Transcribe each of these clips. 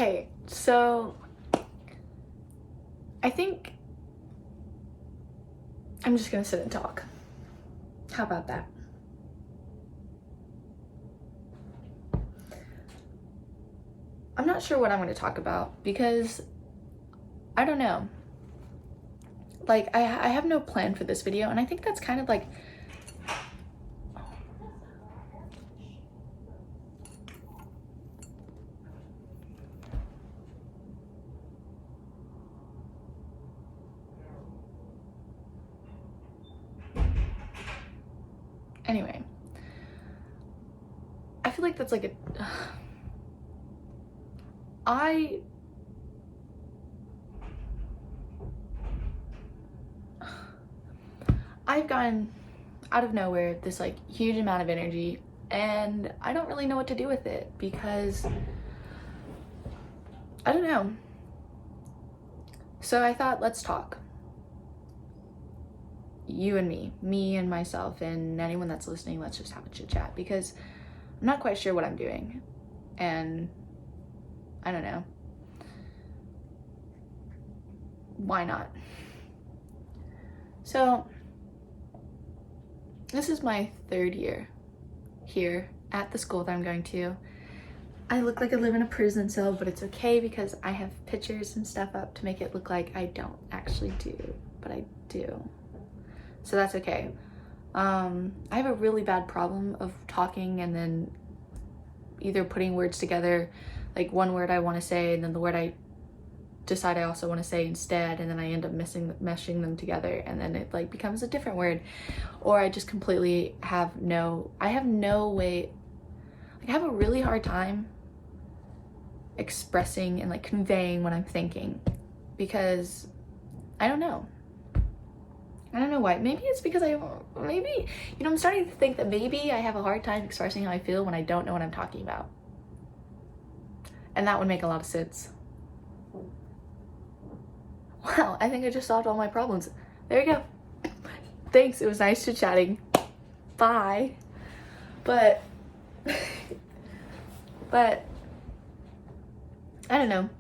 Okay, so I think I'm just gonna sit and talk. How about that? I'm not sure what I'm gonna talk about because I don't know. Like, I have no plan for this video, and I think that's kind of like, anyway, I feel like that's like I've gotten out of nowhere this like huge amount of energy, and I don't really know what to do with it because I don't know. So I thought, let's talk. You and me and myself, and anyone that's listening, let's just have a chit chat because I'm not quite sure what I'm doing, and I don't know. Why not? So this is my 3rd year here at the school that I'm going to. I look like I live in a prison cell, but it's okay because I have pictures and stuff up to make it look like I don't actually do, but I do. So that's okay. I have a really bad problem of talking and then either putting words together, like one word I want to say and then the word I decide I also want to say instead, and then I end up meshing them together, and then it like becomes a different word, or I just completely have no way, like I have a really hard time expressing and like conveying what I'm thinking because I don't know why. Maybe it's because I'm starting to think that maybe I have a hard time expressing how I feel when I don't know what I'm talking about, and that would make a lot of sense. Wow, I think I just solved all my problems. There you go. Thanks, it was nice chit-chatting. Bye. But I don't know.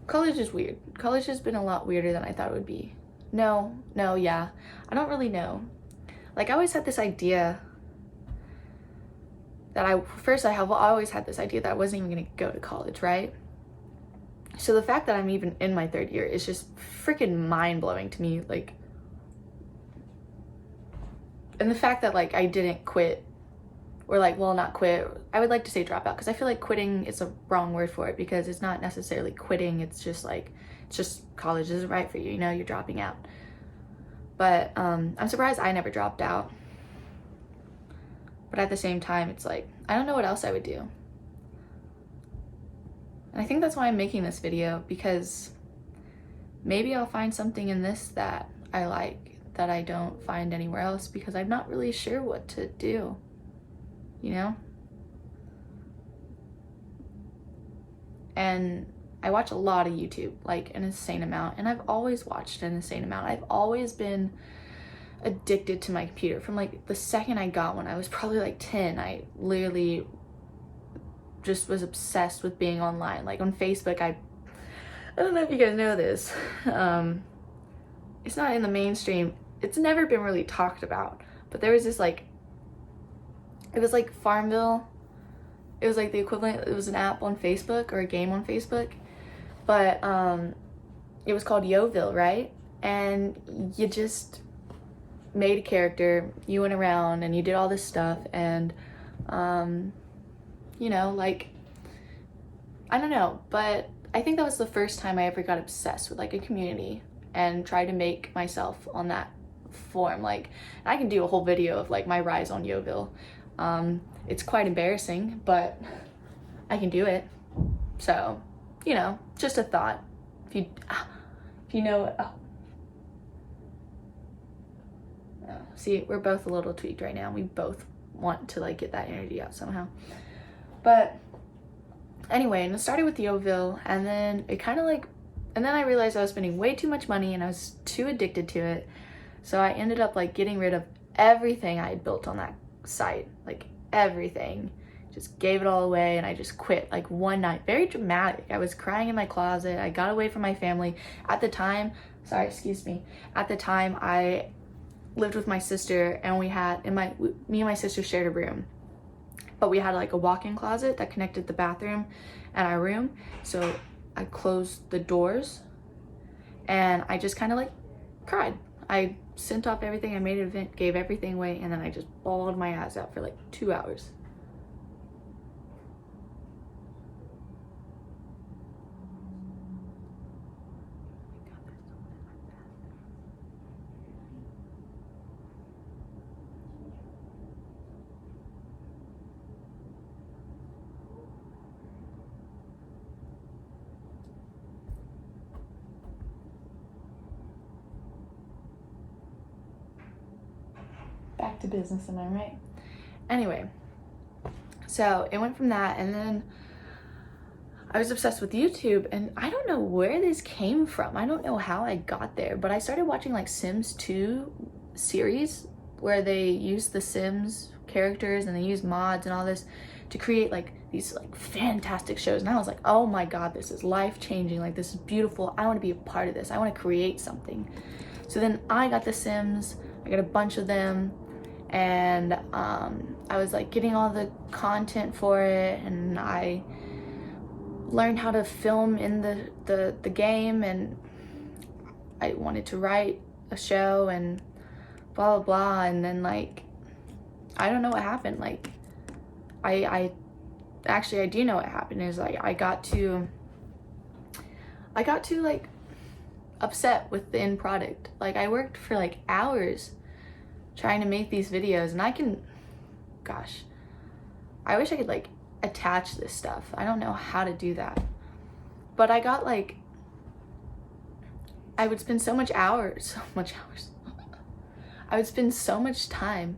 College is weird. College has been a lot weirder than I thought it would be. Yeah. I don't really know. Like, I always had this idea that I always had this idea that I wasn't even gonna go to college, right? So the fact that I'm even in my 3rd year is just freaking mind-blowing to me, like, and the fact that like I didn't quit, or like, well, not quit, I would like to say drop out, because I feel like quitting is a wrong word for it because it's not necessarily quitting, it's just college isn't right for you, you're dropping out. But I'm surprised I never dropped out. But at the same time, it's like, I don't know what else I would do. And I think that's why I'm making this video, because maybe I'll find something in this that I like that I don't find anywhere else, because I'm not really sure what to do, And I watch a lot of YouTube, like an insane amount, and I've always watched an insane amount. I've always been addicted to my computer. From like the second I got one, I was probably like 10, I literally just was obsessed with being online. Like on Facebook, I don't know if you guys know this, it's not in the mainstream, it's never been really talked about, but there was this like, it was like Farmville, it was like the equivalent, it was an app on Facebook or a game on Facebook, but it was called Yoville, right? And you just made a character, you went around and you did all this stuff, and like, I don't know, but I think that was the first time I ever got obsessed with like a community and tried to make myself on that form. Like, I can do a whole video of like my rise on Yoville. It's quite embarrassing, but I can do it. So, just a thought. If you know, see, we're both a little tweaked right now. We both want to like get that energy out somehow. But anyway, and it started with Yoville, and then it kind of like, and then I realized I was spending way too much money and I was too addicted to it. So I ended up like getting rid of everything I had built on that site, like everything, just gave it all away, and I just quit like one night. Very dramatic. I was crying in my closet. I got away from my family. At the time, sorry, excuse me. At the time, I lived with my sister, and me and my sister shared a room. But we had like a walk-in closet that connected the bathroom and our room. So I closed the doors, and I just kind of like cried. I sent off everything, I made an event, gave everything away, and then I just bawled my ass out for like 2 hours. Back to business, am I right? Anyway, so it went from that, and then I was obsessed with YouTube, and I don't know where this came from. I don't know how I got there, but I started watching like Sims 2 series where they use the Sims characters and they use mods and all this to create like these like fantastic shows. And I was like, oh my God, this is life-changing. Like, this is beautiful. I want to be a part of this. I want to create something. So then I got the Sims. I got a bunch of them, and I was like getting all the content for it, and I learned how to film in the game, and I wanted to write a show and blah blah blah. And then like I don't know what happened. Like I actually I do know what happened. Is like I got too like upset with the end product. Like, I worked for like hours trying to make these videos, and gosh, I wish I could like attach this stuff. I don't know how to do that, but I got like, I would spend so much hours I would spend so much time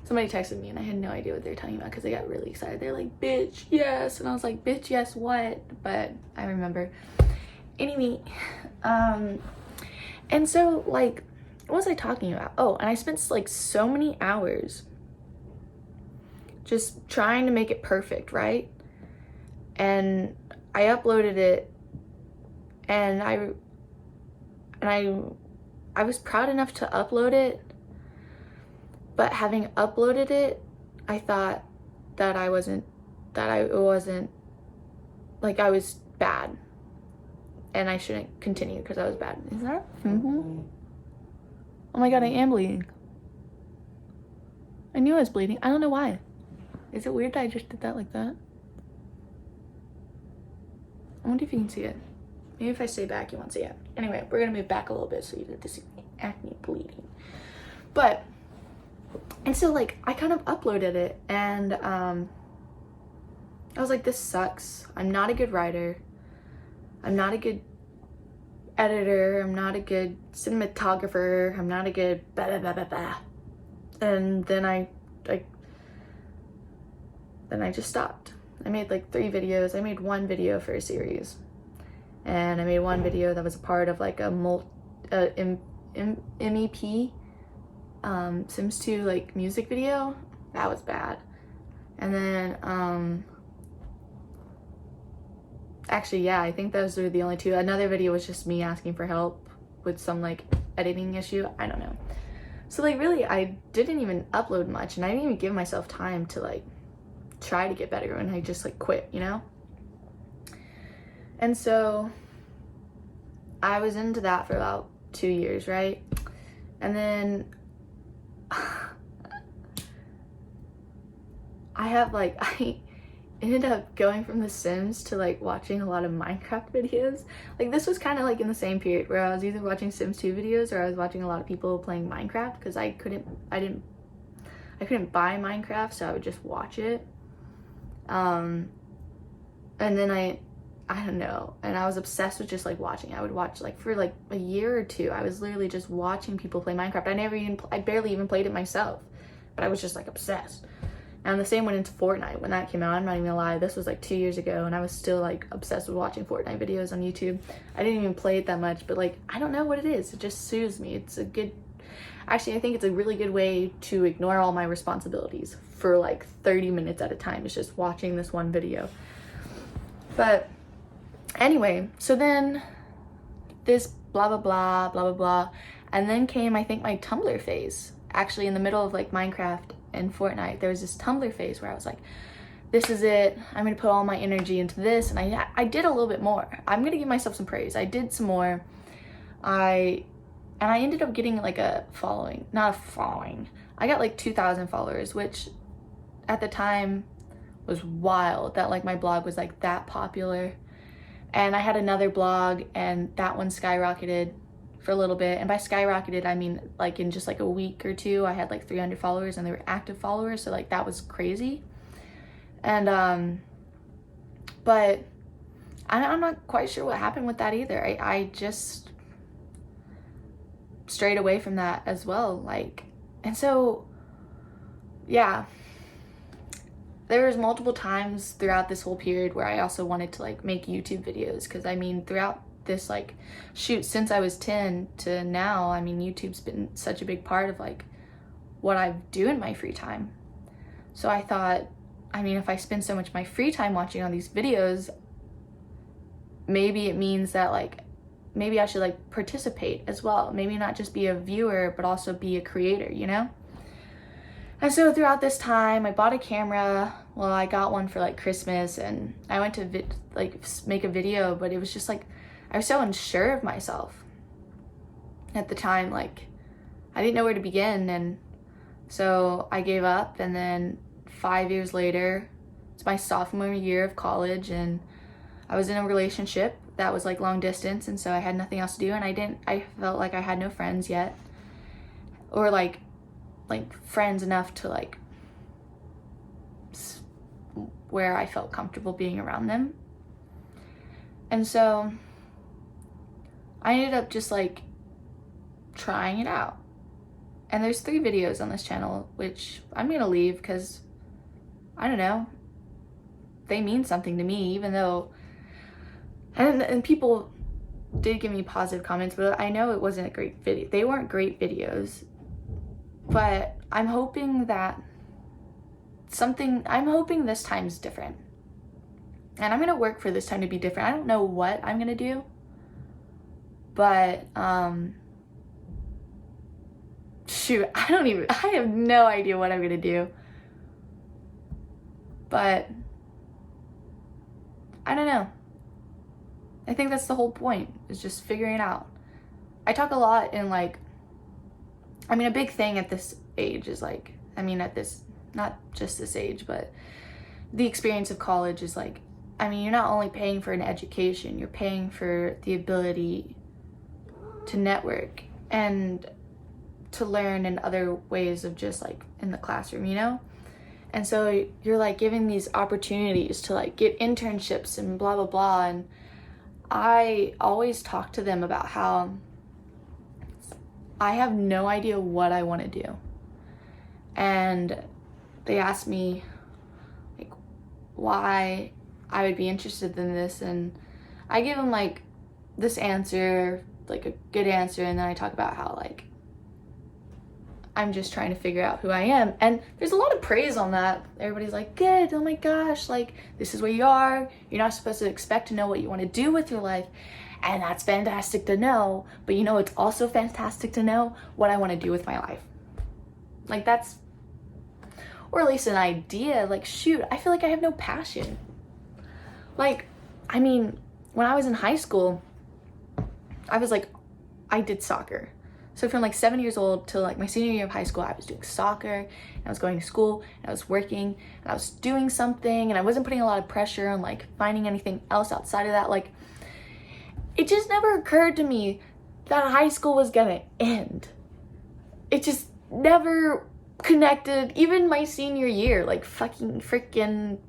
somebody texted me and I had no idea what they were talking about because they got really excited. They're like, bitch, yes. And I was like, bitch, yes, what? But I remember. Anyway, and so like, what was I talking about? Oh, and I spent like so many hours just trying to make it perfect, right? And I uploaded it, and I was proud enough to upload it. But having uploaded it, I thought that I wasn't, like, I was bad. And I shouldn't continue because I was bad. Is that? Mm-hmm. Oh my God, I am bleeding. I knew I was bleeding. I don't know why. Is it weird that I just did that like that? I wonder if you can see it. Maybe if I stay back, you won't see it. Anyway, we're gonna move back a little bit so you get to see acne bleeding. But, and so like, I kind of uploaded it, and I was like, this sucks. I'm not a good writer. I'm not a good editor. I'm not a good cinematographer. I'm not a good blah, blah, blah, blah, blah. And then I just stopped. I made like 3 videos. I made 1 video for a series. And I made 1 video that was a part of like a MEP Sims 2 like music video. That was bad. And then actually, yeah, I think those were the only 2. Another video was just me asking for help with some like editing issue. I don't know. So like, really, I didn't even upload much, and I didn't even give myself time to like try to get better, and I just like quit, you know? And so I was into that for about 2 years, right? And then I ended up going from The Sims to like watching a lot of Minecraft videos. Like, this was kind of like in the same period where I was either watching Sims 2 videos or I was watching a lot of people playing Minecraft, because I couldn't buy Minecraft, so I would just watch it. And then I don't know, and I was obsessed with just like watching. I would watch like for like a year or 2. I was literally just watching people play Minecraft. I barely even played it myself, but I was just like obsessed. And the same went into Fortnite when that came out. I'm not even gonna lie, this was like 2 years ago, and I was still like obsessed with watching Fortnite videos on YouTube. I didn't even play it that much, but like, I don't know what it is. It just soothes me. It's a good Actually, I think it's a really good way to ignore all my responsibilities for like 30 minutes at a time. It's just watching this one video. But anyway, so then this blah, blah, blah, blah, blah, blah. And then came, I think, my Tumblr phase. Actually, in the middle of like Minecraft and Fortnite, there was this Tumblr phase where I was like, this is it. I'm gonna put all my energy into this. And I did a little bit more. I'm gonna give myself some praise. I did some more. I ended up getting like a following, not a following. I got like 2,000 followers, which at the time was wild that like my blog was like that popular. And I had another blog and that one skyrocketed for a little bit. And by skyrocketed, I mean like in just like a week or two, I had like 300 followers and they were active followers. So like that was crazy. And, but I'm not quite sure what happened with that either. I just strayed away from that as well. Like, and so, yeah, there was multiple times throughout this whole period where I also wanted to like make YouTube videos. Cause I mean, throughout this like shoot, since I was 10 to now, I mean, YouTube's been such a big part of like what I do in my free time. So I thought, I mean, if I spend so much of my free time watching all these videos, maybe it means that like, maybe I should like participate as well. Maybe not just be a viewer, but also be a creator, you know? And so throughout this time, I bought a camera. Well, I got one for like Christmas and I went to make a video, but it was just like, I was so unsure of myself at the time. Like I didn't know where to begin. And so I gave up, and then 5 years later, it's my sophomore year of college, and I was in a relationship that was like long distance, and so I had nothing else to do, and I felt like I had no friends yet, or like friends enough to like where I felt comfortable being around them. And so I ended up just like trying it out. And there's 3 videos on this channel, which I'm gonna leave because I don't know, they mean something to me, even though, and people did give me positive comments, but I know it wasn't a great video. They weren't great videos, but I'm hoping that I'm hoping this time's different. And I'm gonna work for this time to be different. I don't know what I'm gonna do, but shoot, I have no idea what I'm gonna do. But I don't know. I think that's the whole point, is just figuring it out. I talk a lot in like, I mean, a big thing at this age is like, I mean, at this, not just this age, but the experience of college is like, I mean, you're not only paying for an education, you're paying for the ability to network and to learn in other ways of just like in the classroom, you know? And so you're like giving these opportunities to like get internships and blah, blah, blah. And I always talk to them about how I have no idea what I want to do. And they asked me like why I would be interested in this. And I give them like this answer, like a good answer. And then I talk about how like I'm just trying to figure out who I am. And there's a lot of praise on that. Everybody's like, good, oh my gosh, like this is where you are. You're not supposed to expect to know what you want to do with your life. And that's fantastic to know. But you know, it's also fantastic to know what I want to do with my life. Like that's, or at least an idea. Like, shoot, I feel like I have no passion. Like, I mean, when I was in high school, I did soccer. So from like 7 years old till like my senior year of high school, I was doing soccer, and I was going to school, and I was working, and I was doing something, and I wasn't putting a lot of pressure on like finding anything else outside of that. Like, it just never occurred to me that high school was gonna end. It just never connected. Even my senior year, like freaking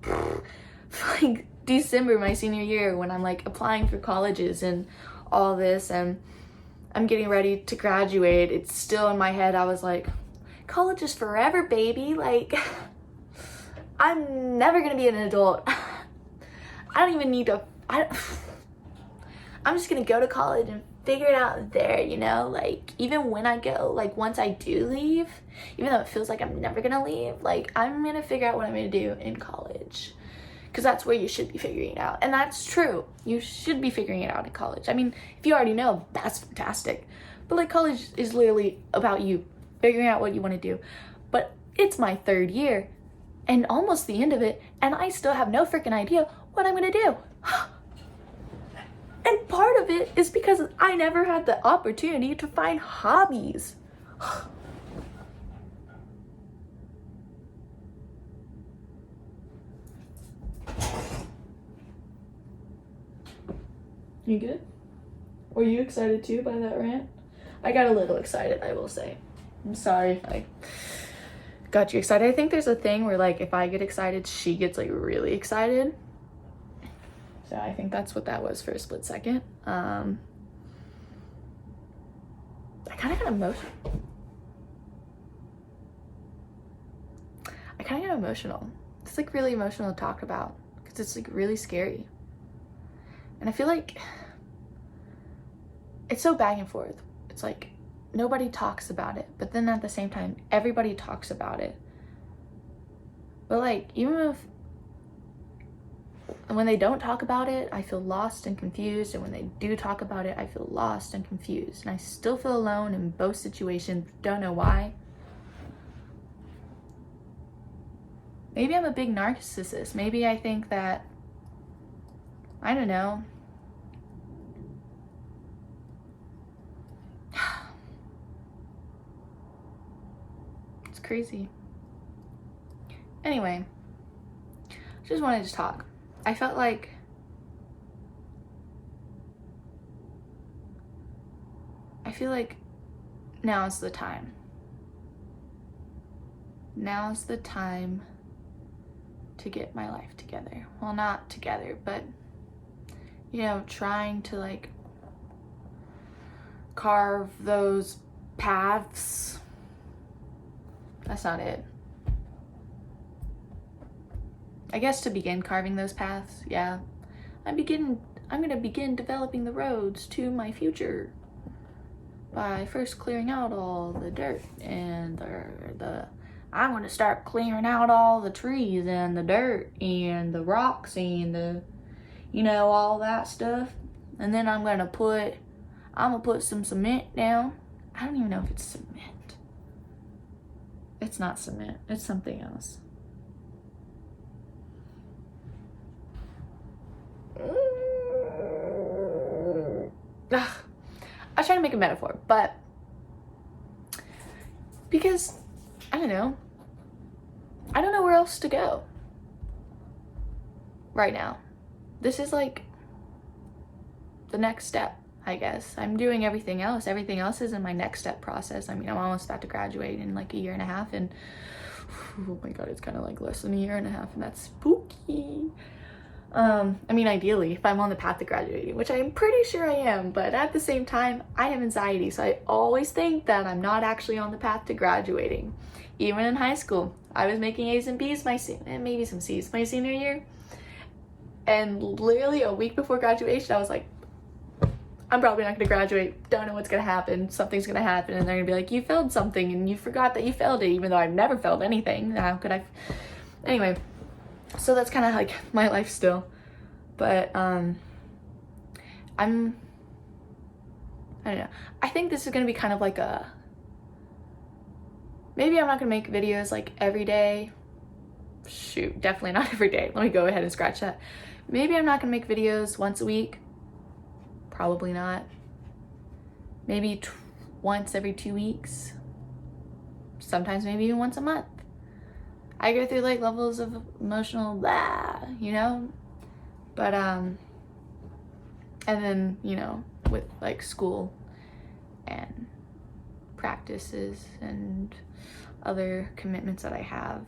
like December, my senior year, when I'm like applying for colleges and all this, and I'm getting ready to graduate, it's still in my head. I was like, college is forever, baby. Like, I'm never gonna be an adult. I don't even need to, I I'm just gonna go to college and figure it out there, you know? Like, even when I go, like, once I do leave, even though it feels like I'm never gonna leave, like, I'm gonna figure out what I'm gonna do in college. Because that's where you should be figuring it out. And that's true. You should be figuring it out in college. I mean, if you already know, that's fantastic. But, like, college is literally about you figuring out what you want to do. But it's my 3rd year and almost the end of it, and I still have no freaking idea what I'm gonna do. And part of it is because I never had the opportunity to find hobbies. You good? Were you excited too by that rant? I got a little excited, I will say. I'm sorry if I got you excited. I think there's a thing where, like, if I get excited, she gets, like, really excited. So I think that's what that was for a split second. I kind of got emotional. It's, like, really emotional to talk about because it's, like, really scary. And I feel like it's so back and forth. It's like nobody talks about it, but then at the same time, everybody talks about it. But, like, even if when they don't talk about it, I feel lost and confused. And when they do talk about it, I feel lost and confused. And I still feel alone in both situations. Don't know why. Maybe I'm a big narcissist. Maybe I think that, I don't know. It's crazy. Anyway, I just wanted to talk. I felt like now's the time. Now's the time to get my life together. Well, not together, but, you know, trying to, like, carve those paths. That's not it. I guess to begin carving those paths, yeah. I'm gonna begin developing the roads to my future by first clearing out all the dirt and I'm gonna start clearing out all the trees and the dirt and the rocks and the, you know, all that stuff. And then I'm gonna put some cement down. I don't even know if it's cement. It's not cement. It's something else. Ugh. I was trying to make a metaphor, but because I don't know where else to go right now. This is like the next step, I guess. I'm doing everything else. Everything else is in my next step process. I mean, I'm almost about to graduate in like a year and a half, and oh my god, it's kind of like less than a year and a half, and that's spooky. I mean, ideally, if I'm on the path to graduating, which I'm pretty sure I am, but at the same time, I have anxiety, so I always think that I'm not actually on the path to graduating. Even in high school, I was making A's and B's and maybe some C's my senior year, and literally a week before graduation, I was like, I'm probably not gonna graduate, don't know what's gonna happen, something's gonna happen, and they're gonna be like, you failed something, and you forgot that you failed it, even though I've never failed anything. How could I? Anyway. So that's kind of like my life still, but I don't know. I think this is gonna be kind of like maybe I'm not gonna make videos like every day. Shoot, definitely not every day. Let me go ahead and scratch that. Maybe I'm not gonna make videos once a week. Probably not. Maybe once every 2 weeks. Sometimes maybe even once a month. I go through like levels of emotional blah, you know? But and then, you know, with like school and practices and other commitments that I have,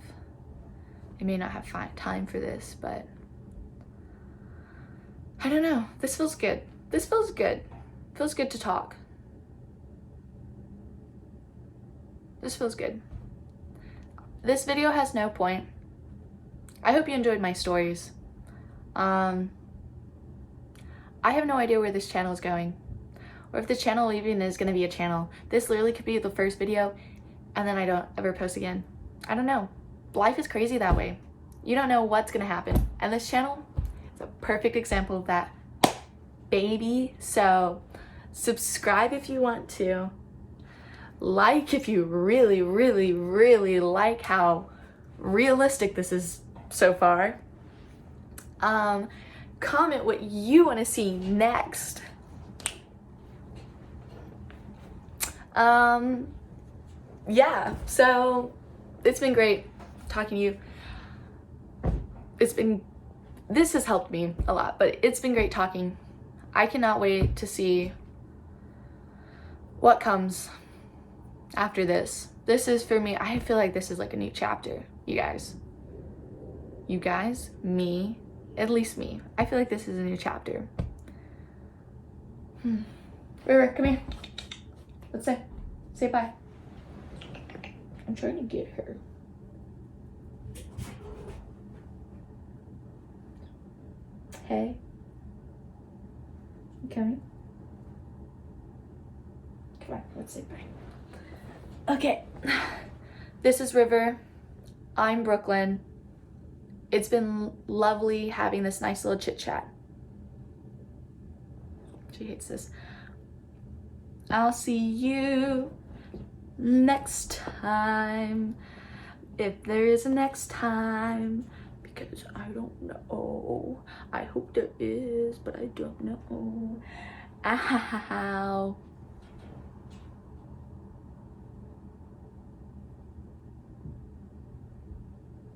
I may not have time for this, but I don't know. This feels good. This feels good. Feels good to talk. This feels good. This video has no point. I hope you enjoyed my stories. I I have no idea where this channel is going, or if this channel even is going to be a channel. This literally could be the first video and then I don't ever post again. I don't know. Life is crazy that way. You don't know what's going to happen. And this channel is a perfect example of that, baby. So subscribe if you want to. Like if you really, really, really like how realistic this is so far. Comment what you want to see next. Yeah, so it's been great talking to you. This has helped me a lot, but it's been great talking. I cannot wait to see what comes after this. This is, for me, I feel like this is like a new chapter, you guys. You guys, me, at least me. I feel like this is a new chapter. River, come here. Let's say bye. I'm trying to get her. Hey. You coming? Come on, let's say bye. Okay. This is River. I'm Brooklyn. It's been lovely having this nice little chit chat. She hates this. I'll see you next time, if there is a next time, because I don't know. I hope there is, but I don't know. Ow.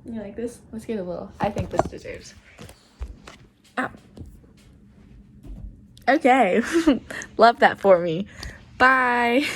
You like this? Let's get a little. I think this deserves. Ow. Okay. Love that for me. Bye.